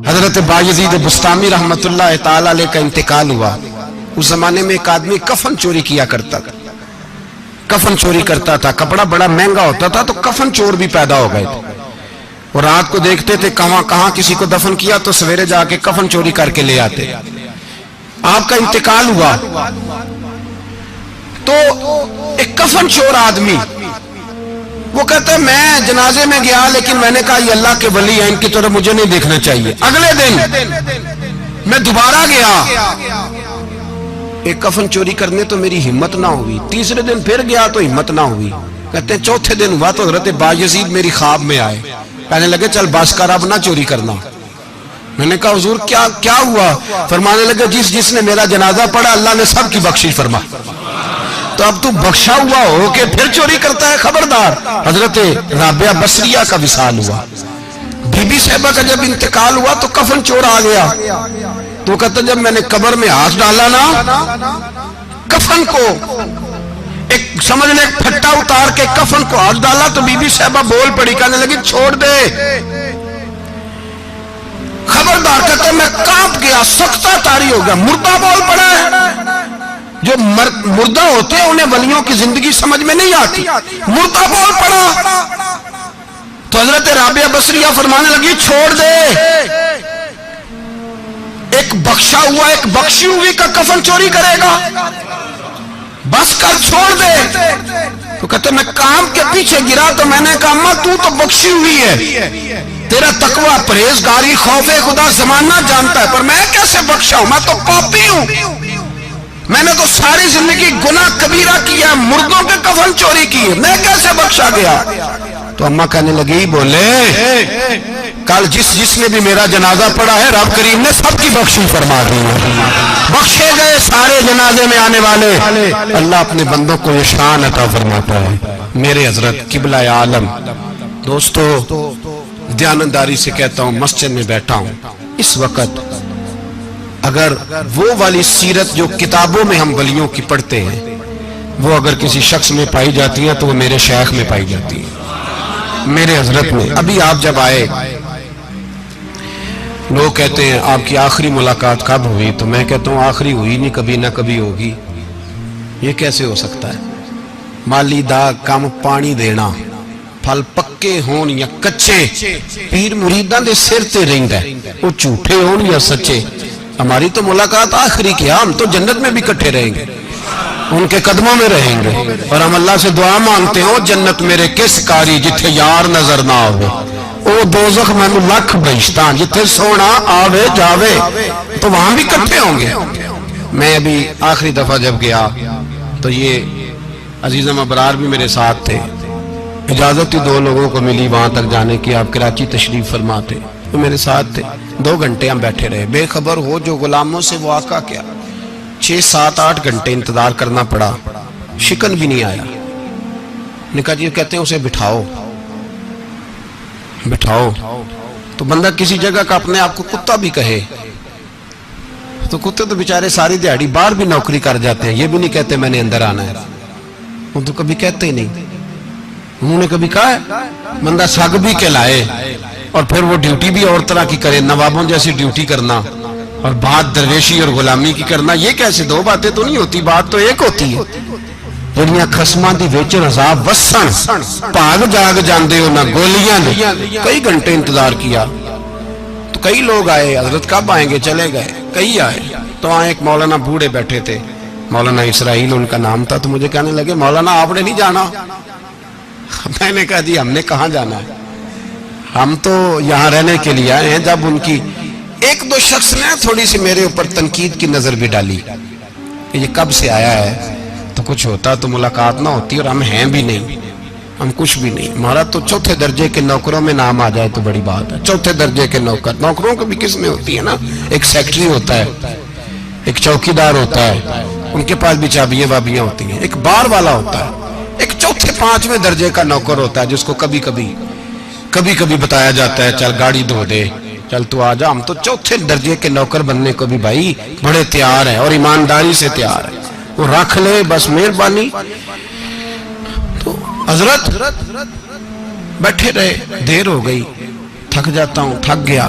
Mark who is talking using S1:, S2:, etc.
S1: حضرت بایزید بستامی رحمتullah تعالی علیہ کا انتقال ہوا. اس زمانے میں ایک آدمی کفن چوری کیا کرتا تھا، کفن چوری کرتا تھا، کپڑا بڑا مہنگا ہوتا تھا تو کفن چور بھی پیدا ہو گئے تھے، اور رات کو دیکھتے تھے کہاں کہاں کسی کو دفن کیا تو سویرے جا کے کفن چوری کر کے لے آتے. آپ کا انتقال ہوا تو ایک کفن چور آدمی وہ کہتا ہے میں جنازے میں گیا لیکن میں نے کہا یہ اللہ کے ولی ہیں، ان کی طرف مجھے نہیں دیکھنا چاہیے. اگلے دن میں دوبارہ گیا، ایک کفن چوری کرنے تو میری ہمت نہ ہوئی. تیسرے دن پھر گیا تو ہمت نہ ہوئی. کہتے ہیں چوتھے دن ہوا تو حضرت بایزید میری خواب میں آئے، کہنے لگے چل بس کر اب نہ چوری کرنا. میں نے کہا حضور کیا ہوا؟ فرمانے لگے جس نے میرا جنازہ پڑھا اللہ نے سب کی بخشش فرما. تو اب تو بخشا ہوا ہو کہ پھر چوری کرتا ہے، خبردار. حضرت رابعہ بصریہ کا وصال ہوا. بی بی صاحبہ کا جب انتقال ہوا تو کفن چور آ گیا. تو کہتا جب میں نے قبر میں ہاتھ ڈالا نا کفن کو، ایک سمجھ لے پھٹا اتار کے کفن کو ہاتھ ڈالا تو بی بی صاحبہ بول پڑی، کہنے لگی چھوڑ دے، خبردار. کہتا میں کانپ گیا، سکتہ طاری ہو گیا. مردہ بول پڑا ہے. جو مردہ ہوتے ہیں انہیں ولیوں کی زندگی سمجھ میں نہیں آتی، مردہ بول پڑا. تو حضرت رابعہ بصریہ فرمانے لگی چھوڑ دے، ایک بخشا ہوا ایک بخشی ہوئی کا کفن چوری کرے گا، بس کر چھوڑ دے. تو کہتے میں کام کے پیچھے گرا تو میں نے کہا اماں تو بخشی ہوئی ہے، تیرا تقوی پرہیزگاری خوف خدا زمانہ جانتا ہے، پر میں کیسے بخشا ہوں؟ میں تو پاپی ہوں، میں نے تو ساری زندگی گناہ کبیرہ کیا، مردوں کے کفن چوری کی ہے، میں کیسے بخشا گیا؟ تو اماں کہنے لگی بولے کل جس نے بھی میرا جنازہ پڑھا ہے رب کریم نے سب کی بخشش فرما دی ہے. بخشے گئے سارے جنازے میں آنے والے. اللہ اپنے بندوں کو یہ شان عطا فرماتا ہے. میرے حضرت قبلہ عالم دوستو، دیانتداری سے کہتا ہوں مسجد میں بیٹھا ہوں اس وقت، اگر وہ والی سیرت جو کتابوں میں ہم ولیوں کی پڑھتے ہیں وہ اگر کسی شخص میں پائی جاتی ہے تو وہ میرے شیخ میں پائی جاتی ہے، میرے حضرت میں. ابھی آپ جب آئے لوگ کہتے ہیں آپ کی آخری ملاقات کب ہوئی؟ تو میں کہتا ہوں آخری ہوئی نہیں، کبھی نہ کبھی ہوگی. یہ کیسے ہو سکتا ہے؟ مالی دا کم پانی دینا، پھل پکے ہون یا کچے، پیر مریداں دے سر تے رہندا ہے، وہ جھوٹے ہون یا سچے. ہماری تو ملاقات آخری کی، ہم تو جنت میں بھی کٹھے رہیں گے، ان کے قدموں میں رہیں گے، اور ہم اللہ سے دعا مانگتے ہیں او جنت میرے کس کاری جتھے یار نظر نہ آوے، او دوزخ میں لکھ بہشتان جتھے سونا آوے جاوے، تو وہاں بھی کٹھے ہوں گے. میں ابھی آخری دفعہ جب گیا تو یہ عزیزم ابرار بھی میرے ساتھ تھے، اجازت ہی 2 لوگوں کو ملی وہاں تک جانے کی، آپ کراچی تشریف فرما تھے تو میرے ساتھ تھے. 2 گھنٹے ہم بیٹھے رہے، بے خبر ہو جو غلاموں سے وہ آقا کیا. 6 7 8 گھنٹے انتظار کرنا پڑا، شکن بھی نہیں آیا. نکاح جی کہتے ہیں اسے بٹھاؤ. تو بندہ کسی جگہ کا اپنے آپ کو کتا بھی کہے تو کتے تو بیچارے ساری دیہڑی باہر بھی نوکری کر جاتے ہیں، یہ بھی نہیں کہتے میں نے اندر آنا ہے، وہ تو کبھی کہتے ہی نہیں. انہوں نے کبھی کہا ہے بندہ سگ بھی کہلائے اور پھر وہ ڈیوٹی بھی اور طرح کی کرے، نوابوں جیسی ڈیوٹی کرنا اور بات درویشی اور غلامی کی کرنا، یہ کیسے؟ 2 باتیں تو نہیں ہوتی، بات تو ایک ہوتی ہے. جڑیاں خسماں دی ویچن عذاب وسن بھاگ جاگ جاندے ہو نہ گولیاں نے. کئی گھنٹے انتظار کیا تو کئی لوگ آئے، حضرت کب آئیں گے؟ چلے گئے. کئی آئے تو وہاں ایک مولانا بوڑھے بیٹھے تھے، مولانا اسرائیل ان کا نام تھا. تو مجھے کہنے لگے مولانا آپ نے نہیں جانا؟ میں نے کہا جی ہم نے کہاں جانا ہے، ہم تو یہاں رہنے کے لیے آئے ہیں. جب ان کی 1-2 شخص نے تھوڑی سی میرے اوپر تنقید کی نظر بھی ڈالی کہ یہ کب سے آیا ہے، تو کچھ ہوتا تو ملاقات نہ ہوتی، اور ہم ہیں بھی نہیں، ہم کچھ بھی نہیں. ہمارا تو 4تھے درجے کے نوکروں میں نام آ جائے تو بڑی بات ہے. 4تھے درجے کے نوکروں کو بھی کس میں ہوتی ہے نا، ایک سیکٹری ہوتا ہے، ایک چوکیدار ہوتا ہے، ان کے پاس بھی چابیاں وابیاں ہوتی ہیں، ایک بار والا ہوتا ہے، ایک 4تھے 5ویں درجے کا نوکر ہوتا ہے جس کو کبھی کبھی بتایا جاتا ہے چل گاڑی دھو دے، چل تو آ جا. ہم تو 4تھے درجے کے نوکر بننے کو بھی بھائی بڑے تیار ہیں اور ایمانداری سے تیار ہیں، وہ رکھ لے بس مہربانی. تو حضرت بیٹھے رہے، دیر ہو گئی، تھک جاتا ہوں، تھک گیا.